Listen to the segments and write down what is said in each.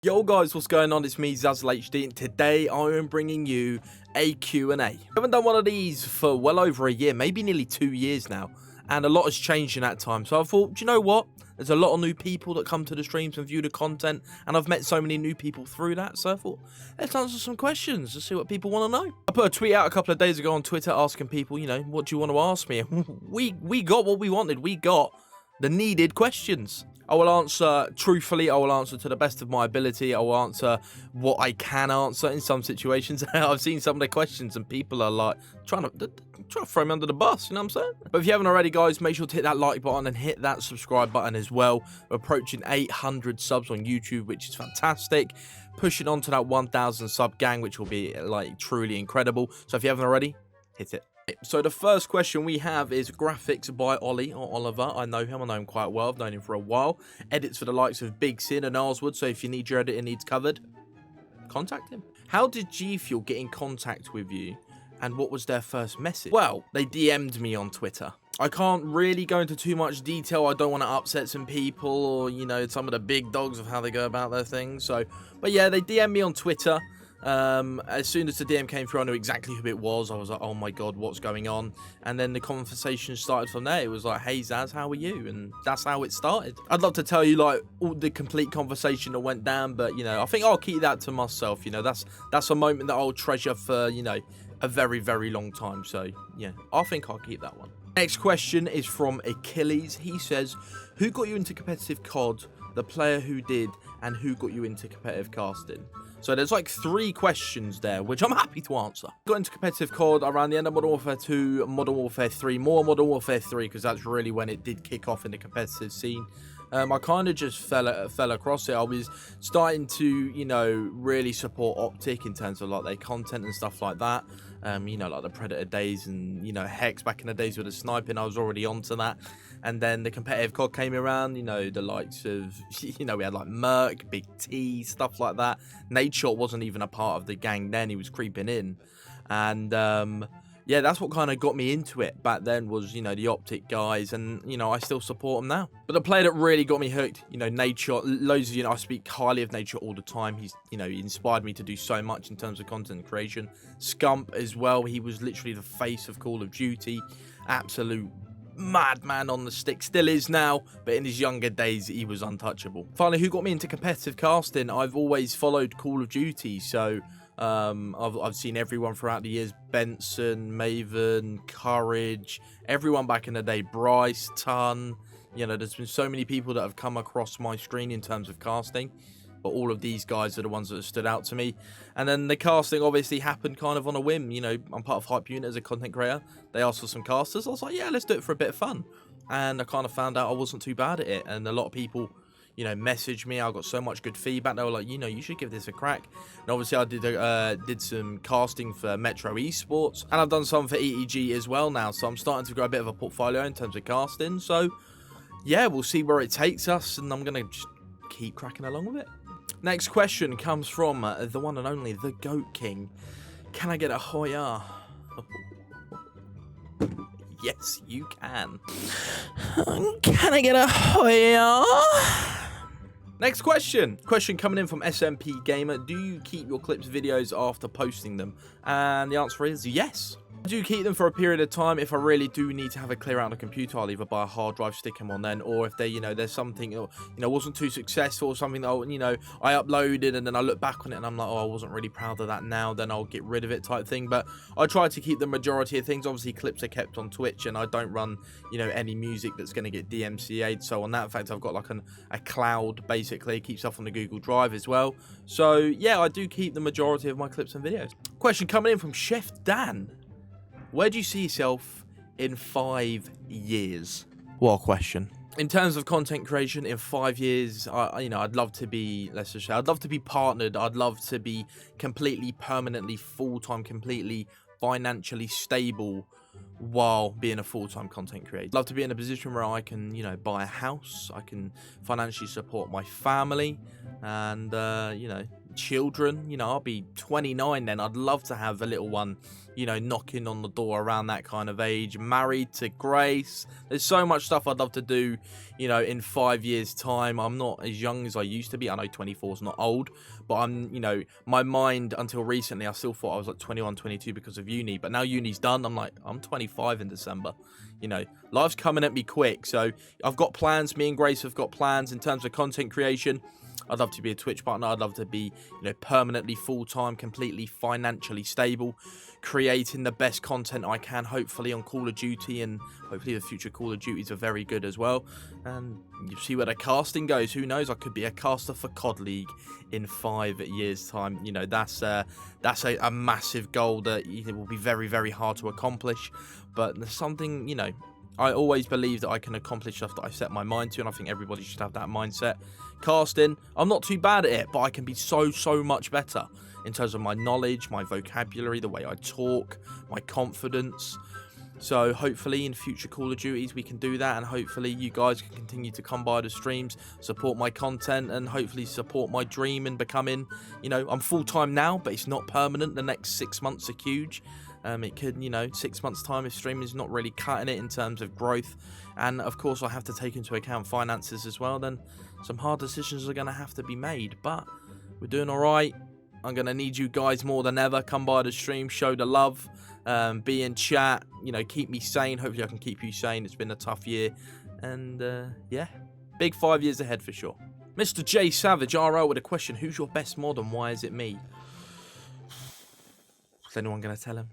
Yo guys, what's going on? It's me, Zazel HD, and today I am bringing you a Q&A. I haven't done one of these for well over a year, maybe nearly 2 years now, and a lot has changed in that time. So I thought, do you know what? There's a lot of new people that come to the streams and view the content, and I've met so many new people through that, so I thought, let's answer some questions to see what people want to know. I put a tweet out a couple of days ago on Twitter asking people, you know, what do you want to ask me? we got what we wanted. We got the needed questions. I will answer truthfully, I will answer to the best of my ability, I will answer what I can answer in some situations. I've seen some of the questions and people are like, trying to throw me under the bus, you know what I'm saying? But if you haven't already, guys, make sure to hit that like button and hit that subscribe button as well. We're approaching 800 subs on YouTube, which is fantastic. Pushing on to that 1,000 sub gang, which will be like truly incredible. So if you haven't already, hit it. So the first question we have is graphics by Ollie or Oliver. I know him, I know him quite well, I've known him for a while. Edits for the likes of Big Sin and Arswood, so if you need your editing needs covered, contact him. How did GFUEL get in contact with you and what was their first message? Well, they DM'd me on Twitter. I can't really go into too much detail, I don't want to upset some people or, you know, some of the big dogs of how they go about their things. So, but yeah, they DM'd me on Twitter. As soon as the DM came through, I knew exactly who it was. I was like, oh my god, what's going on? And then the conversation started from there. It was like, hey Zaz, how are you? And that's how it started. I'd love to tell you like all the complete conversation that went down, but you know, I think I'll keep that to myself. You know, that's a moment that I'll treasure for, you know, a very, very long time. So yeah, I think I'll keep that one. Next question is from Achilles. He says, who got you into competitive COD, the player who did, and who got you into competitive casting? So there's like 3 questions there, which I'm happy to answer. Got into competitive COD around the end of Modern Warfare 2, Modern Warfare 3, more Modern Warfare 3, because that's really when it did kick off in the competitive scene. I kind of just fell across it. I was starting to, you know, really support Optic in terms of like their content and stuff like that. You know, like the Predator days and, you know, Hex back in the days with the sniping, I was already onto that. And then the competitive COD came around, you know, the likes of, you know, we had like Merc, Big T, stuff like that. Nadeshot wasn't even a part of the gang then, he was creeping in. And, yeah, that's what kind of got me into it back then was, you know, the Optic guys, and, you know, I still support them now. But the player that really got me hooked, you know, Nadeshot, loads of you know, I speak highly of Nadeshot all the time. He's, you know, he inspired me to do so much in terms of content creation. Scump as well, he was literally the face of Call of Duty, absolute madman on the stick, still is now, but in his younger days he was untouchable. Finally, who got me into competitive casting? I've always followed Call of Duty, so I've seen everyone throughout the years, Benson, Maven, Courage, everyone back in the day, Bryce, Ton, you know, there's been so many people that have come across my screen in terms of casting, but all of these guys are the ones that have stood out to me. And then the casting obviously happened kind of on a whim. You know, I'm part of Hype Unit as a content creator. They asked for some casters. I was like, yeah, let's do it for a bit of fun. And I kind of found out I wasn't too bad at it. And a lot of people, you know, messaged me. I got so much good feedback. They were like, you know, you should give this a crack. And obviously I did some casting for Metro Esports. And I've done some for EEG as well now. So I'm starting to grow a bit of a portfolio in terms of casting. So yeah, we'll see where it takes us. And I'm going to just keep cracking along with it. Next question comes from the one and only, the Goat King. Can I get a Hoya? Yes, you can. Can I get a Hoya? Next question. Question coming in from SMP Gamer. Do you keep your clips videos after posting them? And the answer is yes. I do keep them for a period of time. If I really do need to have a clear out on the computer, I'll either buy a hard drive, stick them on then, or if they, you know, there's something, you know, wasn't too successful or something that, you know, I uploaded and then I look back on it and I'm like, oh, I wasn't really proud of that now, then I'll get rid of it type thing. But I try to keep the majority of things. Obviously, clips are kept on Twitch and I don't run, you know, any music that's going to get DMCA'd. So on that fact, I've got like a cloud, basically. It keeps stuff on the Google Drive as well. So yeah, I do keep the majority of my clips and videos. Question coming in from Chef Dan. Where do you see yourself in 5 years? What a question. In terms of content creation, in 5 years, you know, I'd love to be, let's just say, I'd love to be partnered. I'd love to be completely, permanently, full-time, completely financially stable while being a full-time content creator. I'd love to be in a position where I can, you know, buy a house. I can financially support my family and, you know, children. You know, I'll be 29 then. I'd love to have a little one, you know, knocking on the door around that kind of age. Married to Grace. There's so much stuff I'd love to do, you know, in 5 years' time. I'm not as young as I used to be. I know 24 is not old, but I'm, you know, my mind until recently, I still thought I was like 21, 22 because of uni. But now uni's done. I'm like, I'm 25 in December. You know, life's coming at me quick. So I've got plans. Me and Grace have got plans in terms of content creation. I'd love to be a Twitch partner. I'd love to be, you know, permanently full-time, completely financially stable, creating the best content I can, hopefully on Call of Duty, and hopefully the future Call of Duties are very good as well. And you see where the casting goes. Who knows? I could be a caster for COD League in 5 years' time. You know, that's a massive goal that it will be very, very hard to accomplish. But there's something, you know, I always believe that I can accomplish stuff that I set my mind to, and I think everybody should have that mindset. Casting, I'm not too bad at it, but I can be so much better in terms of my knowledge, my vocabulary, the way I talk, my confidence. So hopefully in future Call of Duties we can do that, and hopefully you guys can continue to come by the streams, support my content, and hopefully support my dream in becoming, you know, I'm full-time now, but it's not permanent. The next 6 months are huge. It could, you know, 6 months' time if streaming is not really cutting it in terms of growth. And, of course, I have to take into account finances as well. Then some hard decisions are going to have to be made. But we're doing all right. I'm going to need you guys more than ever. Come by the stream, show the love, be in chat, you know, keep me sane. Hopefully I can keep you sane. It's been a tough year. And, yeah, big 5 years ahead for sure. Mr. J Savage RL with a question. Who's your best mod and why is it me? Is anyone going to tell him?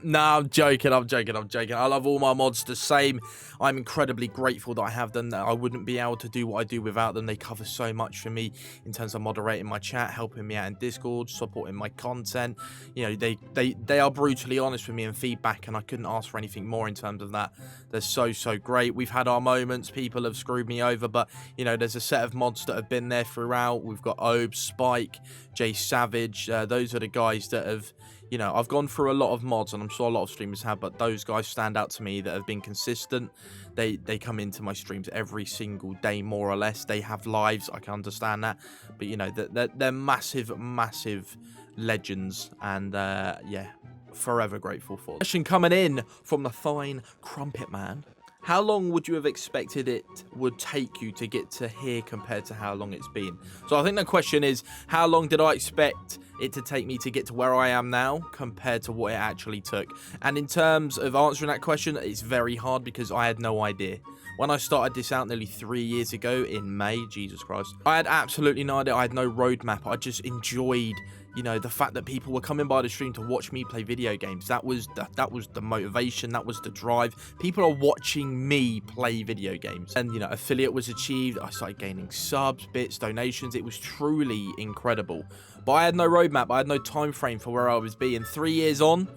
No, I'm joking. I love all my mods the same. I'm incredibly grateful that I have them. That I wouldn't be able to do what I do without them. They cover so much for me in terms of moderating my chat, helping me out in Discord, supporting my content. You know, they are brutally honest with me and feedback, and I couldn't ask for anything more in terms of that. They're so great. We've had our moments. People have screwed me over, but, you know, there's a set of mods that have been there throughout. We've got Obe, Spike, J Savage. Those are the guys that have... You know, I've gone through a lot of mods, and I'm sure a lot of streamers have, but those guys stand out to me that have been consistent. They come into my streams every single day, more or less. They have lives, I can understand that. But, you know, they're massive legends, and, yeah, forever grateful for them. Question coming in from the fine Crumpet Man. How long would you have expected it would take you to get to here compared to how long it's been? So I think the question is, how long did I expect it to take me to get to where I am now compared to what it actually took? And in terms of answering that question, it's very hard because I had no idea. When I started this out nearly 3 years ago in May, Jesus Christ, I had absolutely no idea. I had no roadmap. I just enjoyed, you know, the fact that people were coming by the stream to watch me play video games. That was the motivation. That was the drive. People are watching me play video games. And, you know, affiliate was achieved. I started gaining subs, bits, donations. It was truly incredible. But I had no roadmap. I had no time frame for where I was being. 3 years on,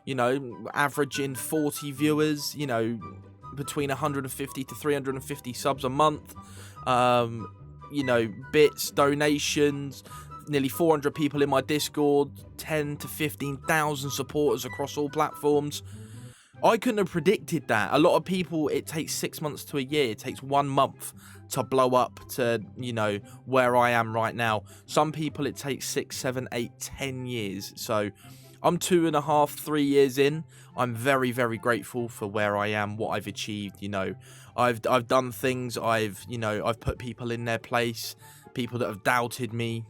you know, averaging 40 viewers, you know, between 150 to 350 subs a month. You know, bits, donations, nearly 400 people in my Discord, 10 to 15,000 supporters across all platforms. I couldn't have predicted that. A lot of people, it takes 6 months to a year. It takes 1 month to blow up to, you know, where I am right now. Some people, it takes 6, 7, 8, 10 years. So I'm 2.5, 3 years in. I'm very grateful for where I am, what I've achieved. You know, I've done things. I've put people in their place. People that have doubted me.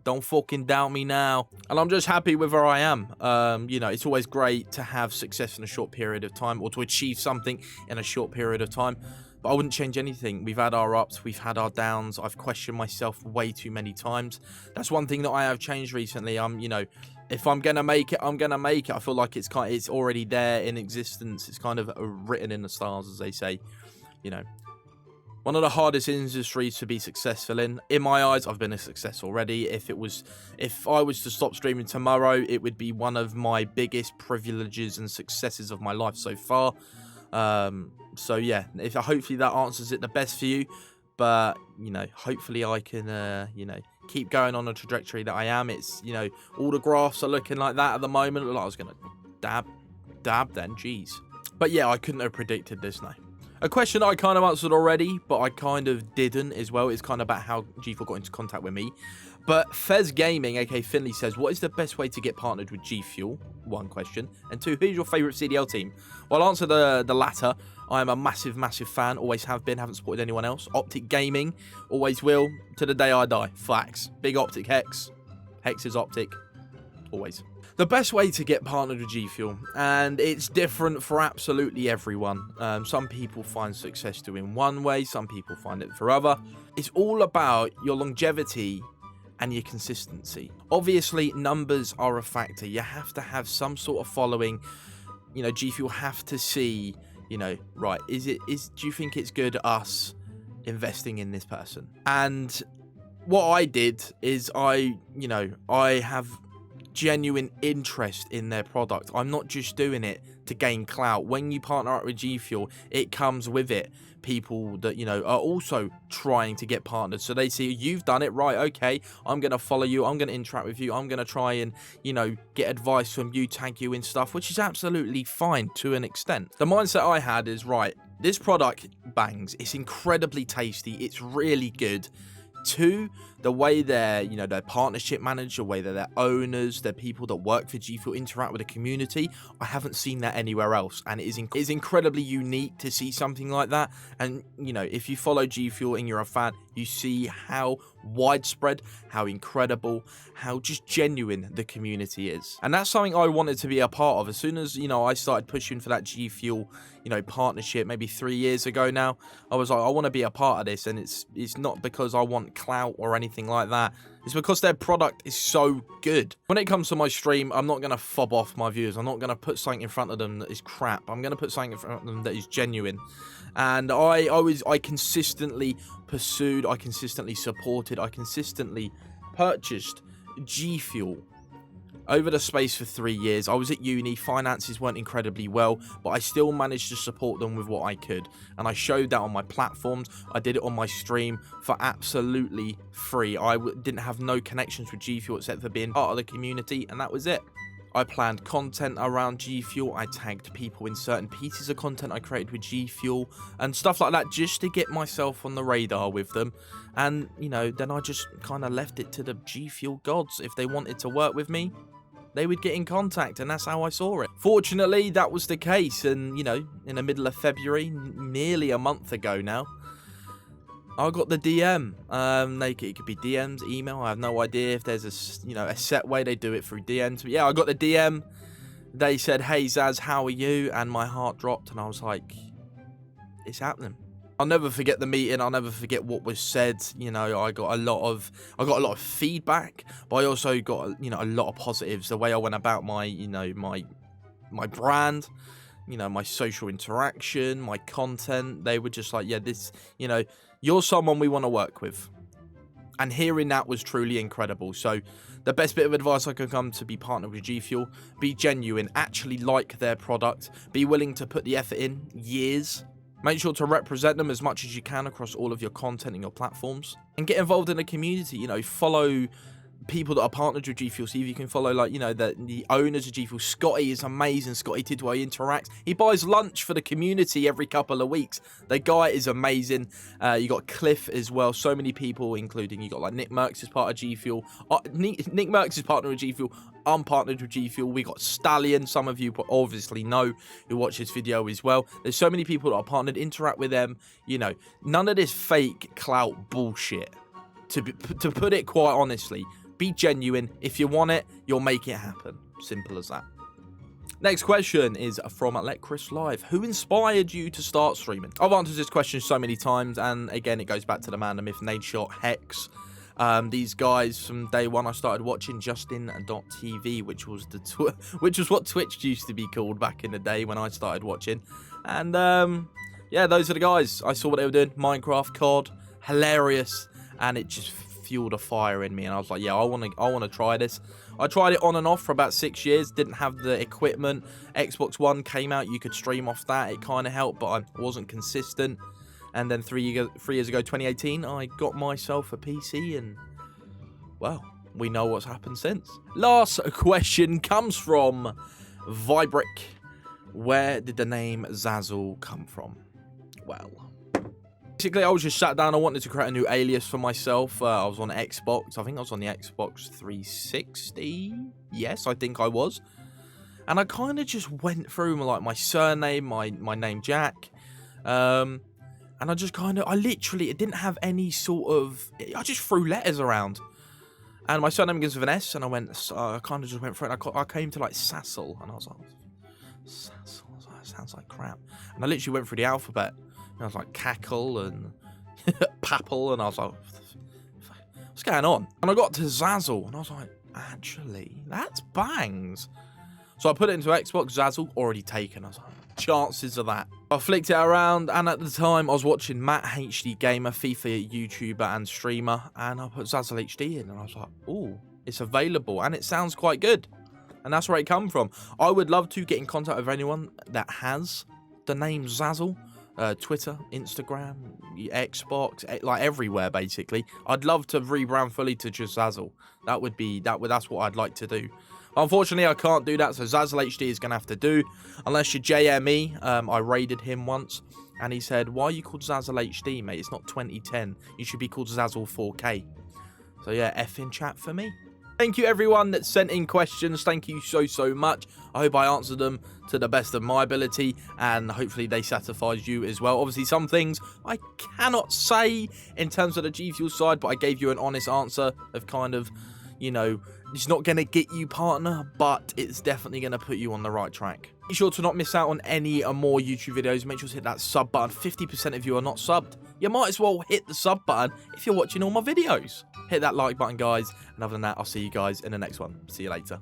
Don't fucking doubt me now. And I'm just happy with where I am. You know, it's always great to have success in a short period of time, or to achieve something in a short period of time. But I wouldn't change anything. We've had our ups, we've had our downs. I've questioned myself way too many times. That's one thing that I have changed recently. You know, if I'm gonna make it, I'm gonna make it. I feel like it's already there in existence. It's kind of written in the stars, as they say. You know, one of the hardest industries to be successful in. In my eyes, I've been a success already. If I was to stop streaming tomorrow, it would be one of my biggest privileges and successes of my life so far. So yeah, hopefully that answers it the best for you. But, you know, hopefully I can, you know, keep going on a trajectory that I am. It's, you know, all the graphs are looking like that at the moment. Like I was going to dab then, jeez. But yeah, I couldn't have predicted this now. A question that I kind of answered already, but I kind of didn't as well. It's kind of about how GFUEL got into contact with me. But Fez Gaming, aka Finley, says, what is the best way to get partnered with G Fuel? One question. And two, who's your favourite CDL team? Well, I'll answer the latter. I am a massive, massive fan. Always have been. Haven't supported anyone else. Optic Gaming. Always will. To the day I die. Facts. Big Optic Hex. Hex is Optic. Always. The best way to get partnered with G Fuel, and it's different for absolutely everyone. Some people find success doing one way. Some people find it for other. It's all about your longevity and your consistency. Obviously, numbers are a factor. You have to have some sort of following. You know, G Fuel have to see, you know, right, do you think it's good us investing in this person? And what I did is I have genuine interest in their product. I'm not just doing it to gain clout. When you partner up with G Fuel, it comes with it people that, you know, are also trying to get partnered. So they see you've done it right. Okay, I'm going to follow you. I'm going to interact with you. I'm going to try and, you know, get advice from you, tag you in stuff, which is absolutely fine to an extent. The mindset I had is, right, this product bangs. It's incredibly tasty. It's really good. Two, the way their partnership manager, the way that their owners, their people that work for G Fuel interact with the community, I haven't seen that anywhere else, and it is incredibly unique to see something like that. And you know, if you follow G Fuel and you're a fan, you see how widespread, how incredible, how just genuine the community is, and that's something I wanted to be a part of. As soon as, you know, I started pushing for that G Fuel, you know, partnership maybe 3 years ago now, I was like, I want to be a part of this, and it's not because I want clout or anything like that. It's because their product is so good. When it comes to my stream, I'm not going to fob off my viewers. I'm not going to put something in front of them that is crap. I'm going to put something in front of them that is genuine. And I consistently pursued, I consistently supported, I consistently purchased G Fuel over the space for 3 years. I was at uni, finances weren't incredibly well, but I still managed to support them with what I could. And I showed that on my platforms. I did it on my stream for absolutely free. I didn't have no connections with G Fuel except for being part of the community, and that was it. I planned content around G Fuel. I tagged people in certain pieces of content I created with G Fuel and stuff like that, just to get myself on the radar with them. And, you know, then I just kind of left it to the G Fuel gods. If they wanted to work with me, they would get in contact, and that's how I saw it. Fortunately, that was the case, and, you know, in the middle of February, nearly a month ago now, I got the DM. It could be DMs, email. I have no idea if there's a set way they do it through DMs. But yeah, I got the DM. They said, "Hey Zaz, how are you?" And my heart dropped, and I was like, "It's happening." I'll never forget the meeting. I'll never forget what was said. You know, I got a lot of feedback, but I also got, you know, a lot of positives. The way I went about my, you know, my brand, you know, my social interaction, my content. They were just like, yeah, this, you know, you're someone we want to work with. And hearing that was truly incredible. So the best bit of advice I could come to be partnered with G Fuel: be genuine, actually like their product, be willing to put the effort in, years. Make sure to represent them as much as you can across all of your content and your platforms. And get involved in the community. You know, follow people that are partnered with G Fuel. See if you can follow, like, you know, the owners of G Fuel. Scotty is amazing. Scotty Tidway interacts. He buys lunch for the community every couple of weeks. The guy is amazing. You got Cliff as well. So many people, including, you got like Nick Merckx is part of G Fuel. Nick Merckx is partnered with G Fuel. I'm partnered with G Fuel. We got Stallion, some of you obviously know, who watch this video as well. There's so many people that are partnered. Interact with them. You know, none of this fake clout bullshit. To put it quite honestly, be genuine. If you want it, you'll make it happen. Simple as that. Next question is from Let Chris Live. Who inspired you to start streaming? I've answered this question so many times, and again, it goes back to the man, the myth, Nadeshot, Hex. These guys, from day one, I started watching Justin.tv, which was what Twitch used to be called back in the day when I started watching. And yeah, those are the guys. I saw what they were doing. Minecraft, COD, hilarious, and it just fueled a fire in me. And I was like, yeah, I want to try this. I tried it on and off for about 6 years. Didn't have the equipment. Xbox One came out. You could stream off that. It kind of helped, but I wasn't consistent. And then 3 years ago, 2018, I got myself a PC, and, well, we know what's happened since. Last question comes from Vibrick. Where did the name Zazel come from? Well, Basically, I was just sat down. I wanted to create a new alias for myself. I was on Xbox. I think I was on the Xbox 360. Yes, I think I was. And I kind of just went through like my surname, my name Jack. And I just it didn't have any sort of, I just threw letters around. And my surname begins with an S, and I kind of just went through it. I came to like Zazel, and I was like, Zazel, that sounds like crap. And I literally went through the alphabet, and I was like, Cackle and Papple, and I was like, what's going on? And I got to Zazel, and I was like, actually, that's bangs. So I put it into Xbox, Zazel, already taken. I was like, chances of that. I flicked it around, and at the time I was watching Matt HD Gamer, FIFA YouTuber and streamer, and I put Zazel HD in, and I was like, oh, it's available, and it sounds quite good. And that's where it come from. I would love to get in contact with anyone that has the name Zazel, Twitter, Instagram, Xbox, like everywhere basically. I'd love to rebrand fully to just Zazel. That's what I'd like to do. Unfortunately, I can't do that, so Zazel HD is going to have to do. Unless you're JME, I raided him once, and he said, why are you called Zazel HD, mate? It's not 2010. You should be called Zazel 4K. So yeah, F in chat for me. Thank you, everyone that sent in questions. Thank you so much. I hope I answered them to the best of my ability, and hopefully they satisfied you as well. Obviously, some things I cannot say in terms of the GFUEL side, but I gave you an honest answer of kind of, you know, it's not going to get you partner, but it's definitely going to put you on the right track. Be sure to not miss out on any more YouTube videos. Make sure to hit that sub button. 50% of you are not subbed. You might as well hit the sub button if you're watching all my videos. Hit that like button, guys. And other than that, I'll see you guys in the next one. See you later.